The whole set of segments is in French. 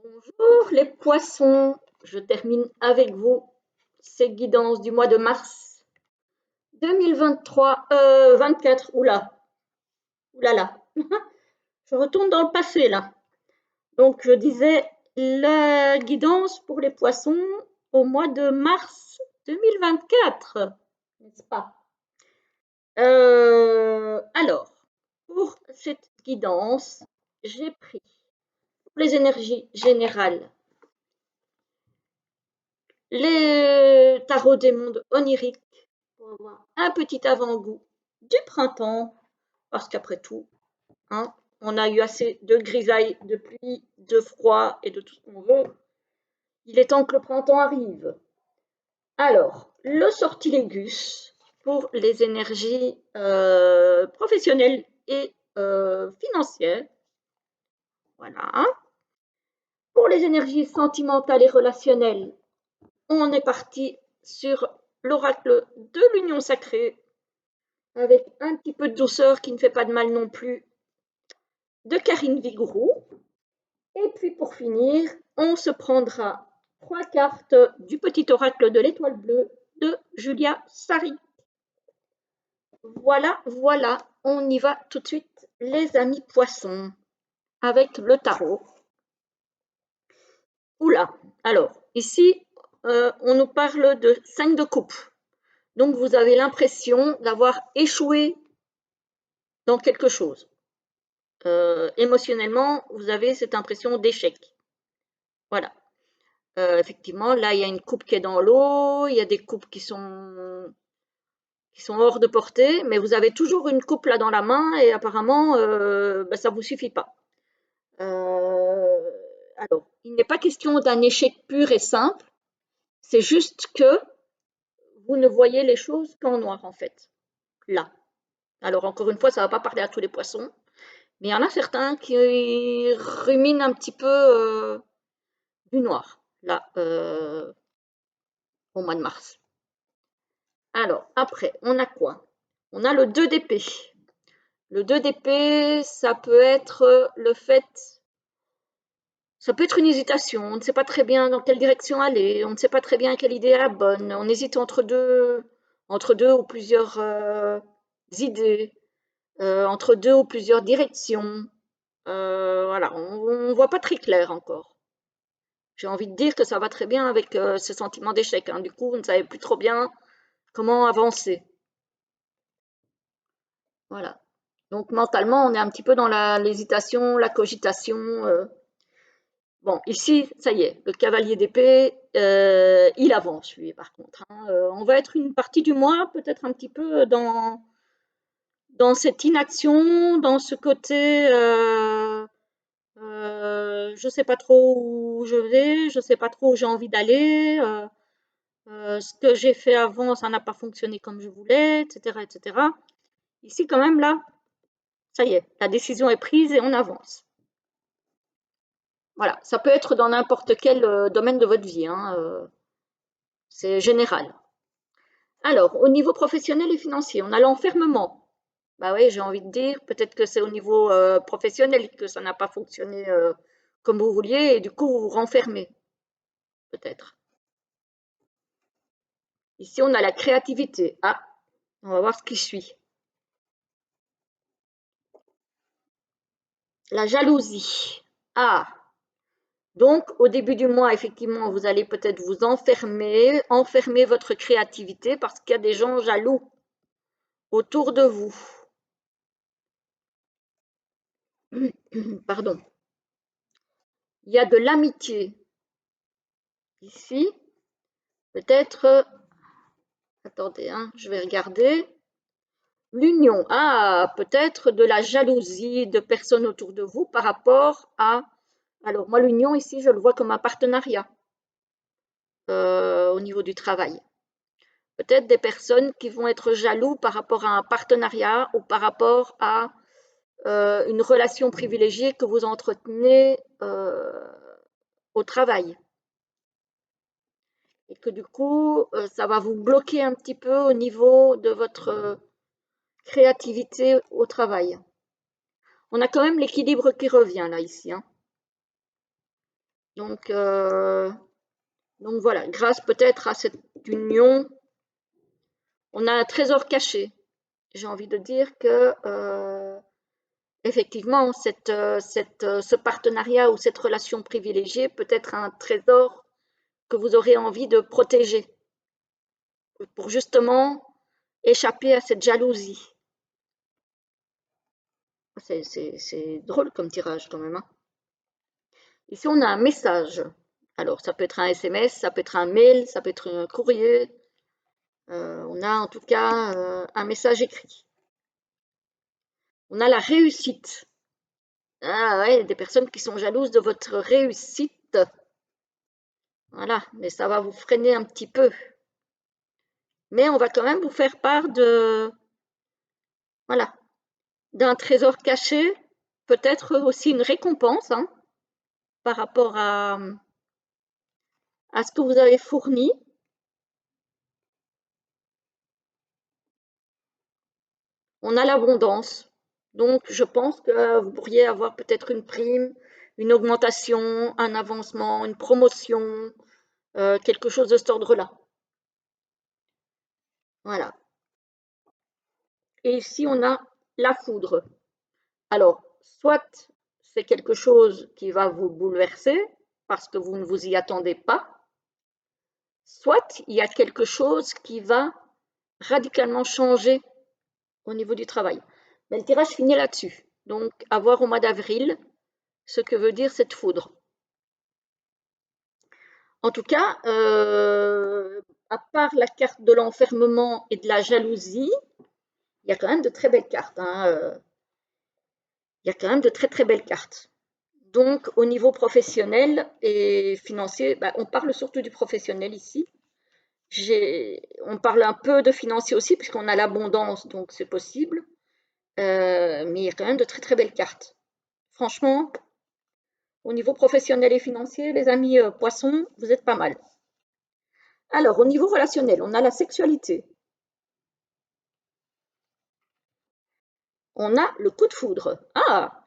Bonjour les poissons, je termine avec vous ces guidances du mois de mars 2023, 24, oulala, je retourne dans le passé là. Donc je disais la guidance pour les poissons au mois de mars 2024, n'est-ce pas? Alors, pour cette guidance, j'ai pris pour les énergies générales les tarots des mondes oniriques pour avoir un petit avant-goût du printemps, parce qu'après tout, hein, on a eu assez de grisailles, de pluie, de froid et de tout ce qu'on veut. Il est temps que le printemps arrive. Alors, le sortilégus pour les énergies professionnelles et financières. Voilà. Pour les énergies sentimentales et relationnelles, on est parti sur l'oracle de l'union sacrée, avec un petit peu de douceur qui ne fait pas de mal non plus, de Karine Vigourou. Et puis pour finir, on se prendra 3 cartes du petit oracle de l'étoile bleue de Julia Sari. Voilà, on y va tout de suite, les amis poissons, avec le tarot. Oula, alors ici, on nous parle de 5 de coupe. Donc vous avez l'impression d'avoir échoué dans quelque chose. Émotionnellement, vous avez cette impression d'échec. Voilà. Effectivement, là, il y a une coupe qui est dans l'eau, il y a des coupes qui sont hors de portée, mais vous avez toujours une coupe là dans la main et apparemment, ça ne vous suffit pas. Alors, il n'est pas question d'un échec pur et simple, c'est juste que vous ne voyez les choses qu'en noir en fait, là. Alors encore une fois, ça ne va pas parler à tous les poissons, mais il y en a certains qui ruminent un petit peu du noir, là, au mois de mars. Alors, après, on a quoi? On a le 2 d'épée. Le 2 d'épée, ça peut être le fait, ça peut être une hésitation, on ne sait pas très bien dans quelle direction aller, on ne sait pas très bien quelle idée est la bonne, on hésite entre deux ou plusieurs idées, entre deux ou plusieurs directions. Voilà, on ne voit pas très clair encore. J'ai envie de dire que ça va très bien avec ce sentiment d'échec, hein. Du coup, vous ne savez plus trop bien comment avancer. Voilà. Donc mentalement, on est un petit peu dans l'hésitation, la cogitation. Bon, ici, ça y est, le cavalier d'épée, il avance, lui, par contre, hein. On va être une partie du mois, peut-être un petit peu dans cette inaction, dans ce côté, je ne sais pas trop où je vais, je ne sais pas trop où j'ai envie d'aller. Ce que j'ai fait avant, ça n'a pas fonctionné comme je voulais, etc., etc. Ici, quand même, là, ça y est, la décision est prise et on avance. Voilà, ça peut être dans n'importe quel domaine de votre vie, hein, c'est général. Alors, au niveau professionnel et financier, on a l'enfermement. Bah oui, j'ai envie de dire, peut-être que c'est au niveau professionnel que ça n'a pas fonctionné comme vous vouliez et du coup vous vous renfermez, peut-être. Ici, on a la créativité. Ah, on va voir ce qui suit. La jalousie. Ah, donc au début du mois, effectivement, vous allez peut-être vous enfermer votre créativité parce qu'il y a des gens jaloux autour de vous. Pardon. Il y a de l'amitié ici. Peut-être, attendez, hein, je vais regarder. L'union, ah, peut-être de la jalousie de personnes autour de vous par rapport à... Alors moi, l'union ici, je le vois comme un partenariat au niveau du travail. Peut-être des personnes qui vont être jaloux par rapport à un partenariat ou par rapport à une relation privilégiée que vous entretenez au travail. Et que du coup, ça va vous bloquer un petit peu au niveau de votre créativité au travail. On a quand même l'équilibre qui revient là, ici, hein. Donc voilà, grâce peut-être à cette union, on a un trésor caché. J'ai envie de dire que effectivement, ce partenariat ou cette relation privilégiée peut être un trésor que vous aurez envie de protéger pour justement échapper à cette jalousie. C'est drôle comme tirage quand même, hein. Ici, on a un message. Alors, ça peut être un SMS, ça peut être un mail, ça peut être un courrier. On a en tout cas un message écrit. On a la réussite. Ah ouais, des personnes qui sont jalouses de votre réussite. Voilà, mais ça va vous freiner un petit peu. Mais on va quand même vous faire part voilà, d'un trésor caché, peut-être aussi une récompense, hein, par rapport à ce que vous avez fourni. On a l'abondance. Donc, je pense que vous pourriez avoir peut-être une prime, une augmentation, un avancement, une promotion, quelque chose de cet ordre-là. Voilà. Et ici, on a la foudre. Alors, soit c'est quelque chose qui va vous bouleverser parce que vous ne vous y attendez pas, soit il y a quelque chose qui va radicalement changer au niveau du travail. Mais le tirage finit là-dessus. Donc, à voir au mois d'avril ce que veut dire cette foudre. En tout cas, à part la carte de l'enfermement et de la jalousie, il y a quand même de très belles cartes, hein. Il y a quand même de très très belles cartes. Donc, au niveau professionnel et financier, bah, on parle surtout du professionnel ici. On parle un peu de financier aussi, puisqu'on a l'abondance, donc c'est possible. Mais il y a quand même de très très belles cartes. Franchement, au niveau professionnel et financier, les amis poissons, vous êtes pas mal. Alors, au niveau relationnel, on a la sexualité. On a le coup de foudre. Ah,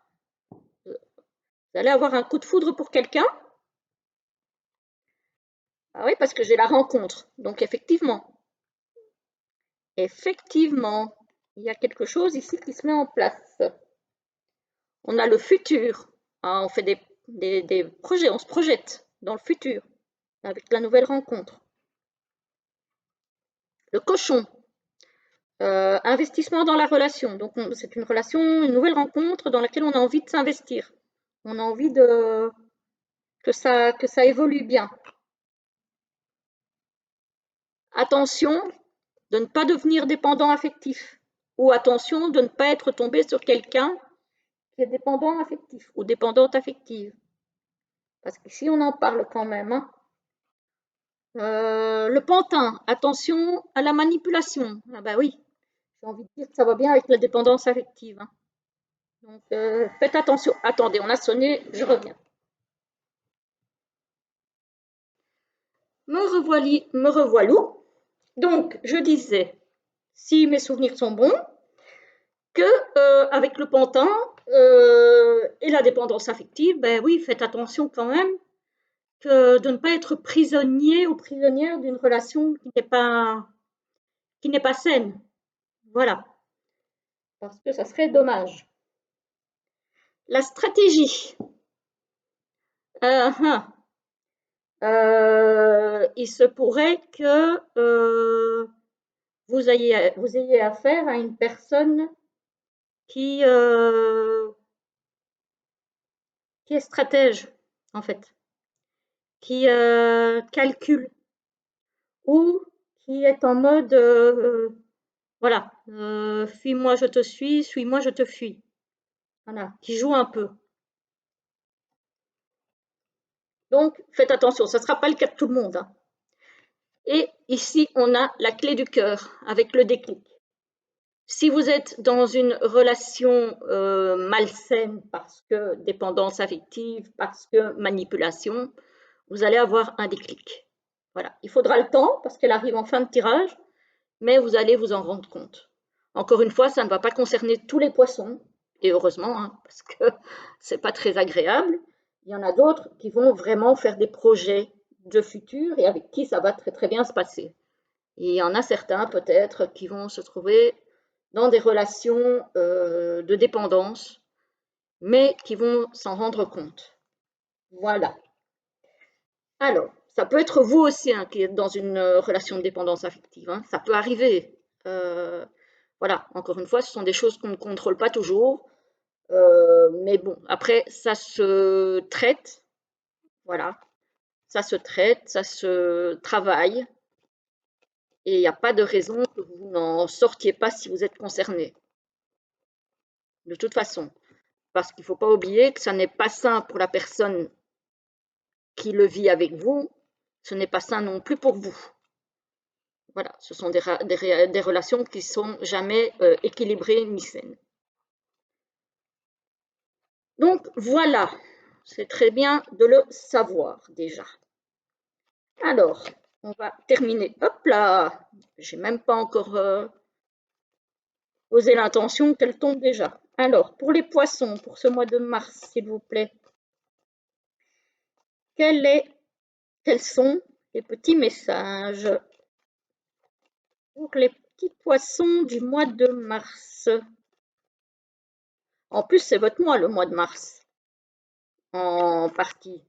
vous allez avoir un coup de foudre pour quelqu'un? Ah oui, parce que j'ai la rencontre. Donc, effectivement, il y a quelque chose ici qui se met en place. On a le futur. Ah, on fait des projets, on se projette dans le futur avec la nouvelle rencontre. Le cochon. Investissement dans la relation. Donc, c'est une relation, une nouvelle rencontre dans laquelle on a envie de s'investir. On a envie que ça évolue bien. Attention de ne pas devenir dépendant affectif. Ou attention de ne pas être tombé sur quelqu'un qui est dépendant affectif ou dépendante affective. Parce qu'ici, on en parle quand même, hein. Le pantin, attention à la manipulation. Ah bah oui, j'ai envie de dire que ça va bien avec la dépendance affective, hein. Donc, faites attention. Attendez, on a sonné, je reviens. Me revoilou. Donc, je disais, si mes souvenirs sont bons, que avec le pantin et la dépendance affective, ben oui, faites attention quand même que de ne pas être prisonnier ou prisonnière d'une relation qui n'est pas saine. Voilà, parce que ça serait dommage. La stratégie. Euh, il se pourrait que vous ayez affaire à une personne qui, euh, qui est stratège, en fait, qui calcule ou qui est en mode voilà, fuis-moi, je te suis-moi, je te fuis. Voilà, qui joue un peu. Donc, faites attention, ça ne sera pas le cas de tout le monde, hein. Et ici, on a la clé du cœur avec le déclic. Si vous êtes dans une relation malsaine parce que dépendance affective, parce que manipulation, vous allez avoir un déclic. Voilà, il faudra le temps parce qu'elle arrive en fin de tirage, mais vous allez vous en rendre compte. Encore une fois, ça ne va pas concerner tous les poissons, et heureusement, hein, parce que c'est pas très agréable. Il y en a d'autres qui vont vraiment faire des projets de futur et avec qui ça va très très bien se passer. Et il y en a certains peut-être qui vont se trouver dans des relations de dépendance, mais qui vont s'en rendre compte. Voilà. Alors, ça peut être vous aussi hein, qui êtes dans une relation de dépendance affective. Hein. Ça peut arriver. Voilà, encore une fois, ce sont des choses qu'on ne contrôle pas toujours. Mais bon, après, ça se traite. Voilà, ça se traite, ça se travaille. Et il n'y a pas de raison que vous n'en sortiez pas si vous êtes concerné. De toute façon. Parce qu'il ne faut pas oublier que ça n'est pas sain pour la personne qui le vit avec vous. Ce n'est pas sain non plus pour vous. Voilà, ce sont des relations qui ne sont jamais équilibrées ni saines. Donc voilà, c'est très bien de le savoir déjà. Alors, on va terminer. Hop là, j'ai même pas encore posé l'intention qu'elle tombe déjà. Alors, pour les poissons, pour ce mois de mars, s'il vous plaît, quels sont les petits messages pour les petits poissons du mois de mars? En plus, c'est votre mois, le mois de mars, en partie,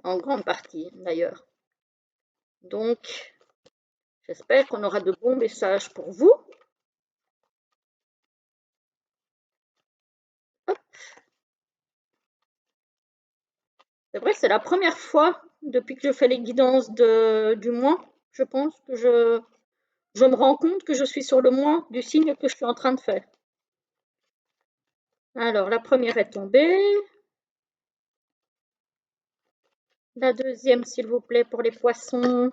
en grande partie d'ailleurs. Donc, j'espère qu'on aura de bons messages pour vous. Hop. C'est vrai, c'est la première fois depuis que je fais les guidances du mois, je pense, que je me rends compte que je suis sur le mois du signe que je suis en train de faire. Alors, la première est tombée. La deuxième, s'il vous plaît, pour les poissons.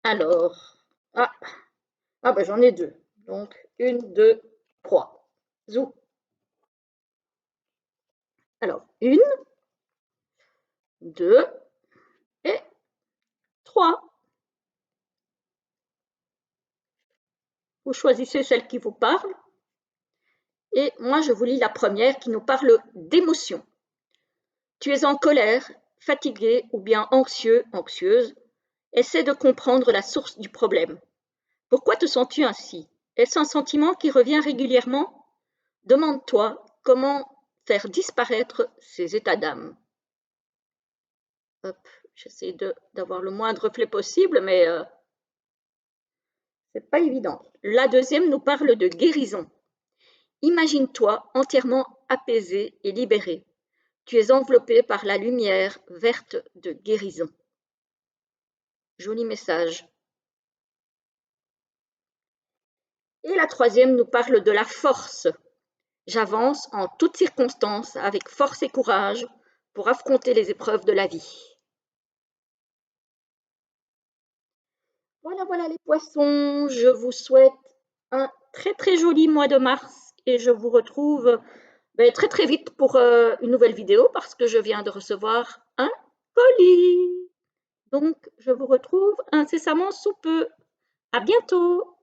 Alors, ah ben j'en ai deux. Donc, 1, 2, 3. Zou. Alors, 1, 2 et 3. Vous choisissez celle qui vous parle. Et moi, je vous lis la première qui nous parle d'émotion. Tu es en colère, fatigué ou bien anxieux, anxieuse. Essaie de comprendre la source du problème. Pourquoi te sens-tu ainsi? Est-ce un sentiment qui revient régulièrement? Demande-toi comment faire disparaître ces états d'âme. Hop, j'essaie d'avoir le moins de reflets possible, mais c'est pas évident. La deuxième nous parle de guérison. Imagine-toi entièrement apaisé et libéré. Tu es enveloppé par la lumière verte de guérison. Joli message. Et la troisième nous parle de la force. J'avance en toutes circonstances avec force et courage pour affronter les épreuves de la vie. Voilà, voilà les poissons, je vous souhaite un très très joli mois de mars et je vous retrouve très très vite pour une nouvelle vidéo parce que je viens de recevoir un colis. Donc je vous retrouve incessamment sous peu. À bientôt!